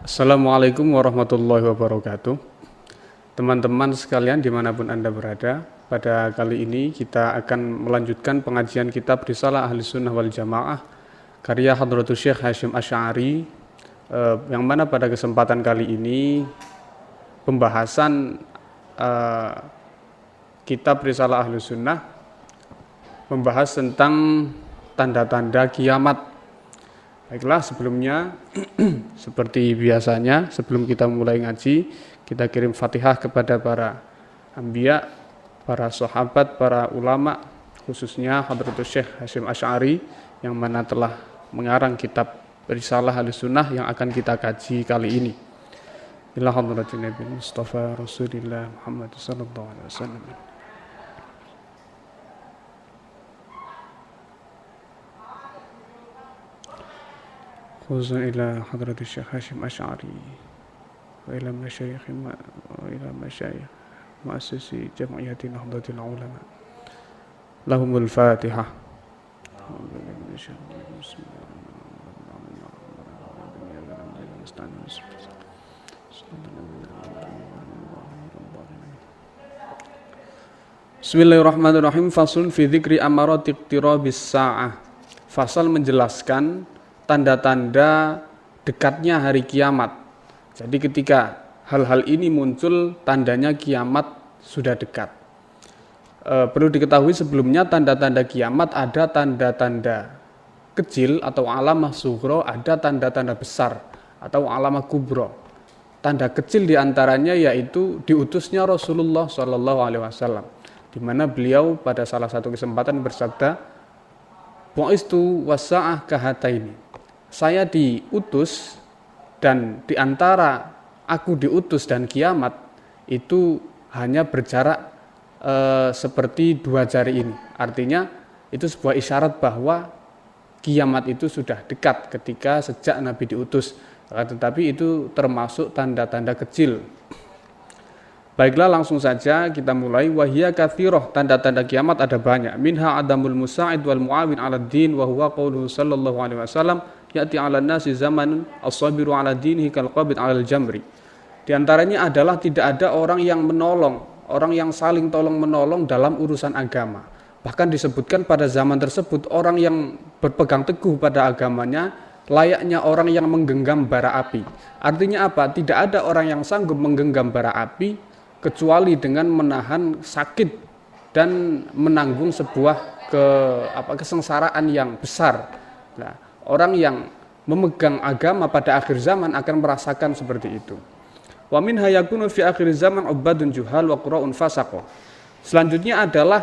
Assalamualaikum warahmatullahi wabarakatuh. Teman-teman sekalian dimanapun Anda berada, pada kali ini kita akan melanjutkan pengajian kitab Risalah Ahli Sunnah wal Jamaah karya Hadratus Syekh Hasyim Asy'ari, yang mana pada kesempatan kali ini pembahasan kitab Risalah Ahli Sunnah membahas tentang tanda-tanda kiamat. Baiklah, sebelumnya seperti biasanya sebelum kita mulai ngaji, kita kirim Fatihah kepada para anbiya, para sahabat, para ulama, khususnya Hadratus Syekh Hasyim Asy'ari yang mana telah mengarang kitab Risalah Ahlussunnah yang akan kita kaji kali ini. Ila hadratin Nabi Mustafa Rasulillah Muhammad sallallahu alaihi wasallam. خصوصا إلى حضرة الشيخ هاشم أشعري وإلى مشايخ مؤسسي جمعية نهضة العلماء لهم الفاتحة. Bismillahirrahmanirrahim. Faslun fi dzikri amarati iqtirabis sa'ah. Fasal menjelaskan tanda-tanda dekatnya hari kiamat. Jadi ketika hal-hal ini muncul, tandanya kiamat sudah dekat. Perlu diketahui sebelumnya tanda-tanda kiamat ada tanda-tanda kecil atau alamah sughra, ada tanda-tanda besar atau alamah kubro. Tanda kecil diantaranya yaitu diutusnya Rasulullah SAW, di mana beliau pada salah satu kesempatan bersabda, "Bu'istu wasa'ah kahataini." Saya diutus, dan diantara aku diutus dan kiamat itu hanya berjarak seperti dua jari ini. Artinya itu sebuah isyarat bahwa kiamat itu sudah dekat ketika sejak Nabi diutus. Tetapi itu termasuk tanda-tanda kecil. Baiklah, langsung saja kita mulai. Wahiyya katsirah, tanda-tanda kiamat ada banyak. Minha adamul musa'id wal mu'awin 'ala ad-din wa huwa qauluhu sallallahu alaihi wasallam, ya'ti 'ala an-nasi zamanun as-sabiru 'ala dinihi kal qabid 'ala al-jamri. Di antaranya adalah tidak ada orang yang menolong, orang yang saling tolong menolong dalam urusan agama. Bahkan disebutkan pada zaman tersebut orang yang berpegang teguh pada agamanya layaknya orang yang menggenggam bara api. Artinya apa? Tidak ada orang yang sanggup menggenggam bara api kecuali dengan menahan sakit dan menanggung sebuah kesengsaraan yang besar. Nah, orang yang memegang agama pada akhir zaman akan merasakan seperti itu. Wa min hayakunu fi akhir zaman ubadun juhal wa qura'un fasaqo. Selanjutnya adalah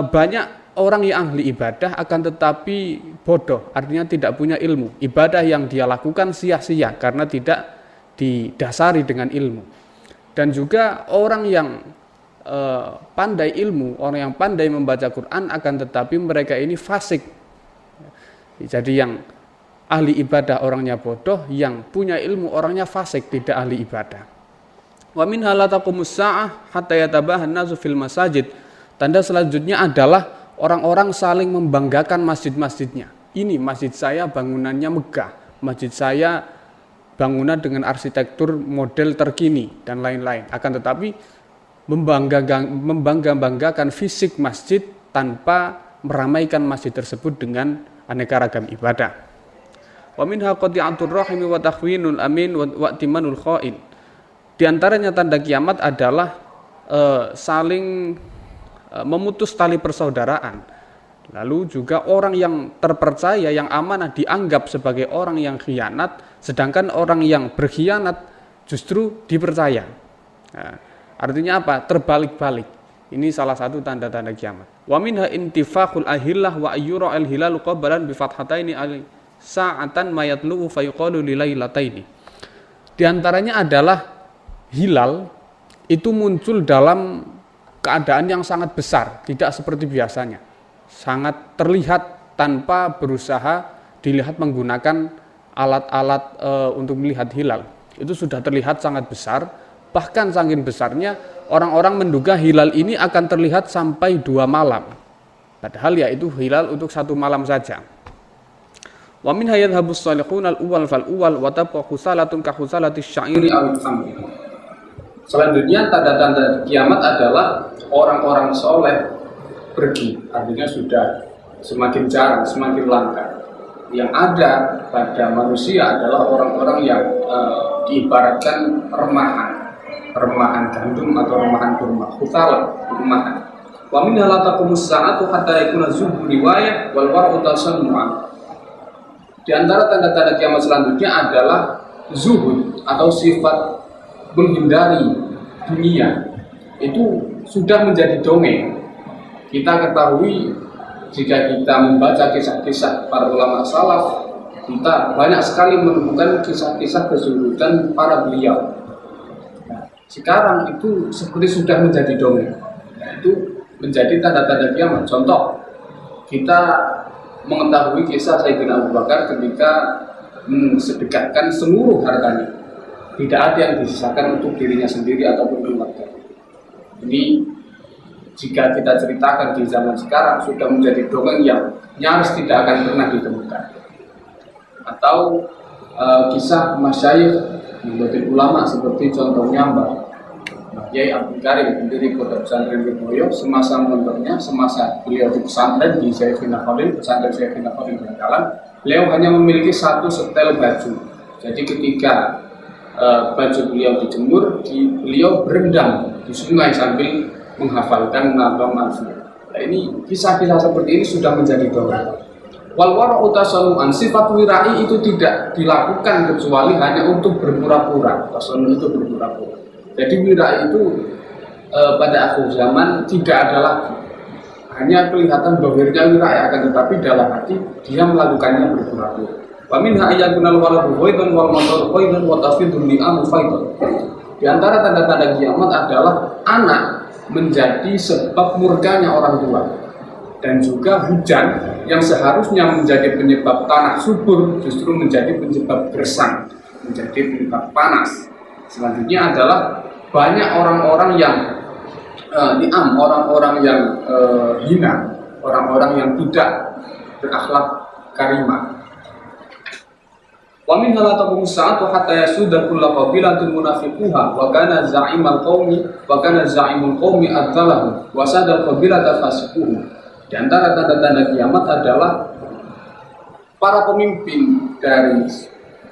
banyak orang yang ahli ibadah akan tetapi bodoh, artinya tidak punya ilmu. Ibadah yang dia lakukan sia-sia karena tidak didasari dengan ilmu. Dan juga orang yang pandai ilmu, orang yang pandai membaca Quran akan tetapi mereka ini fasik. Jadi yang ahli ibadah orangnya bodoh, yang punya ilmu orangnya fasik, tidak ahli ibadah. Wa min la taqumus sa'ah hatta yatabahan nasu fil masajid. Tanda selanjutnya adalah orang-orang saling membanggakan masjid-masjidnya. Ini masjid saya bangunannya megah, masjid saya bangunan dengan arsitektur model terkini dan lain-lain. Akan tetapi membangga-banggakan fisik masjid tanpa meramaikan masjid tersebut dengan aneka ragam ibadah. Wa minha qati'atur rahimi wa takhwinul amin wa timanul kha'in. Di antaranya tanda kiamat adalah saling memutus tali persaudaraan. Lalu juga orang yang terpercaya, yang amanah dianggap sebagai orang yang khianat, sedangkan orang yang berkhianat justru dipercaya. Nah, artinya apa? Terbalik-balik. Ini salah satu tanda-tanda kiamat. Wa minha intifakhul ahillah wa ayyura al-hilal qablan bi fathataini al sa'atan mayatlu fa yuqalu lilailataini. Di antaranya adalah hilal itu muncul dalam keadaan yang sangat besar, tidak seperti biasanya. Sangat terlihat tanpa berusaha dilihat menggunakan alat-alat untuk melihat hilal. Itu sudah terlihat sangat besar, bahkan saking besarnya orang-orang menduga hilal ini akan terlihat sampai 2 malam. Padahal ya itu hilal untuk 1 malam saja. Wa min hayadhabus salihun al-uwal fal-uwal wa tabqa khusalatun ka khusalati syairi awit khamri. Selanjutnya tanda-tanda kiamat adalah orang-orang soleh pergi, artinya sudah semakin jarang, semakin langka. Yang ada pada manusia adalah orang-orang yang diibaratkan remahan gandum atau remahan kurma, khusala, remahan. Wa min halatakumus sa'atu hatta yakuna zuhur riwayat wal war'u tasannu'an. Di antara tanda-tanda kiamat selanjutnya adalah zuhud atau sifat menghindari dunia. Itu sudah menjadi dongeng. Kita ketahui jika kita membaca kisah-kisah para ulama salaf, kita banyak sekali menemukan kisah-kisah kesulitan para beliau. Nah, sekarang itu seperti sudah menjadi dongeng. Nah, itu menjadi tanda-tanda kiamat. Contoh, kita mengetahui kisah Sayyidina Abu Bakar ketika sedekahkan seluruh hartanya, tidak ada yang disisakan untuk dirinya sendiri ataupun keluarga. Ini jika kita ceritakan di zaman sekarang sudah menjadi dongeng yang nyaris tidak akan pernah ditemukan. Atau kisah masyayikh menjadi ulama seperti contohnya Mbah Yai Abdul Karim, pendiri Pondok Pesantren Lirboyo, semasa mondoknya, semasa beliau di pesantren di Syekhina Khalil, pesantren Syekhina Khalil Bangkalan, beliau hanya memiliki satu setel baju. Jadi ketika baju beliau dijemur, beliau berendam di sungai sambil menghafalkan nabam manusia. Nah, ini kisah-kisah seperti ini sudah menjadi dongeng. Wal wara'u tasannu'an, sifat wirai itu tidak dilakukan kecuali hanya untuk berpura-pura. Tasannu itu berpura-pura. Jadi wirai itu pada akhir zaman tidak ada lagi. Hanya kelihatan bahwirnya wirai, akan tetapi dalam hati dia melakukannya berpura-pura. Wa minha ayatunal waladu faidan wal matar faidan wa tafidul li'amu faidan. Di antara tanda-tanda kiamat adalah anak menjadi sebab murkanya orang tua, dan juga hujan yang seharusnya menjadi penyebab tanah subur justru menjadi penyebab gersang, menjadi penyebab panas. Selanjutnya adalah banyak orang-orang yang orang-orang yang hina, orang-orang yang tidak berakhlak karimah. Wa min halatakum sa'atu hatta yasuda kullu qabilatin munafiquha wa kana za'imul qaumi adzalahu wa sadal qabilata fasiquhu. Di antara tanda-tanda kiamat adalah para pemimpin dari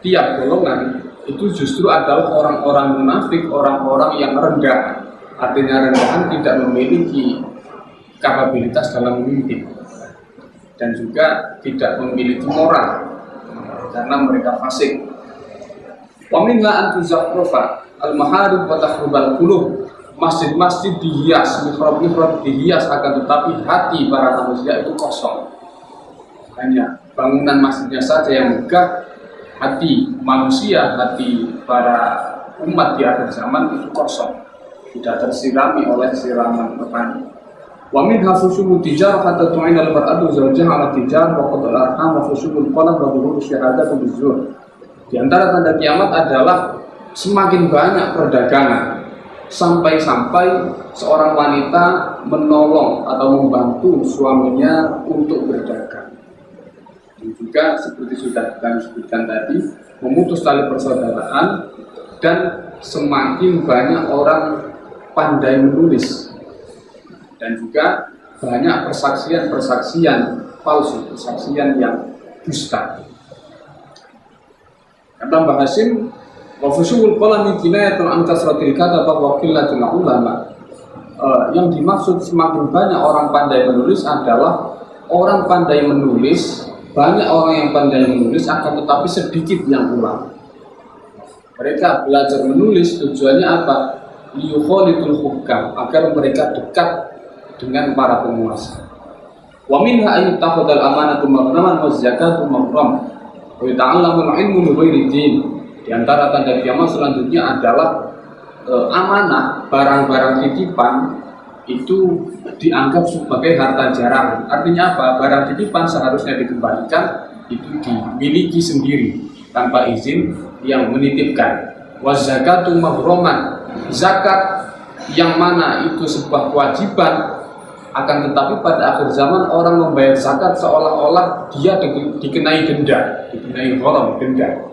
tiap golongan itu justru adalah orang-orang munafik, orang-orang yang rendah. Artinya rendahan tidak memiliki kapabilitas dalam memimpin dan juga tidak memiliki moral karena mereka fasik. Wa minha an tuzakhrufa al-maharib wa takhrubal qulub. Masjid-masjid dihias, mihrab-mihrab dihias, akan tetapi hati para manusia itu kosong. Hanya bangunan masjidnya saja yang megah, hati manusia, hati para umat di akhir zaman itu kosong, tidak tersirami oleh siraman rohani. Wa minha fusyul tijar hatta tu'ina al-mar'atu zawjaha 'ala tijar wa qad'ul arham wa fusyul qalam wa dhuhur syahadatu bizur. Di antara tanda kiamat adalah semakin banyak perdagangan, sampai-sampai seorang wanita menolong atau membantu suaminya untuk berdagang. Dan juga seperti sudah kami sebutkan tadi, memutus tali persaudaraan, dan semakin banyak orang pandai menulis, dan juga banyak persaksian palsu, persaksian yang dusta. Kata Mbah Hasim, wa fusyul qalami kinayatun an kasratil kataba wa qillatul ulama. Yang dimaksud semakin banyak orang pandai menulis adalah orang pandai menulis, banyak orang yang pandai menulis, akan tetapi sedikit yang ulama. Mereka belajar menulis tujuannya apa? Liyukhalitul hukam, agar mereka dekat dengan para penguasa. Wa minha ay takhudal amanatu maghraman wa zakatu maghram wa yata'allamul ilmu bi ghairi din. Di antara tanda kiamat selanjutnya adalah amanah, barang-barang titipan itu dianggap sebagai harta jarahan. Artinya apa? Barang titipan seharusnya dikembalikan, itu dimiliki sendiri tanpa izin yang menitipkan. Wa zakatu maghraman, zakat yang mana itu sebuah kewajiban, Akan tetapi pada akhir zaman orang membayar zakat seolah-olah dia dikenai denda, dikenai gharam, denda.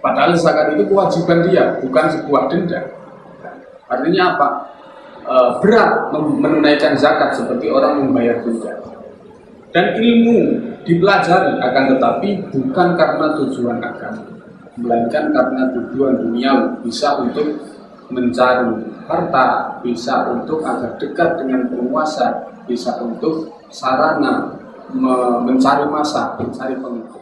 Padahal zakat itu kewajiban dia, bukan sebuah denda. Artinya apa? Berat menunaikan zakat seperti orang membayar denda. Dan ilmu dipelajari, akan tetapi bukan karena tujuan agama, melainkan karena tujuan duniawi, bisa untuk mencari harta, bisa untuk agar dekat dengan penguasa, bisa untuk sarana mencari massa, mencari pengikut.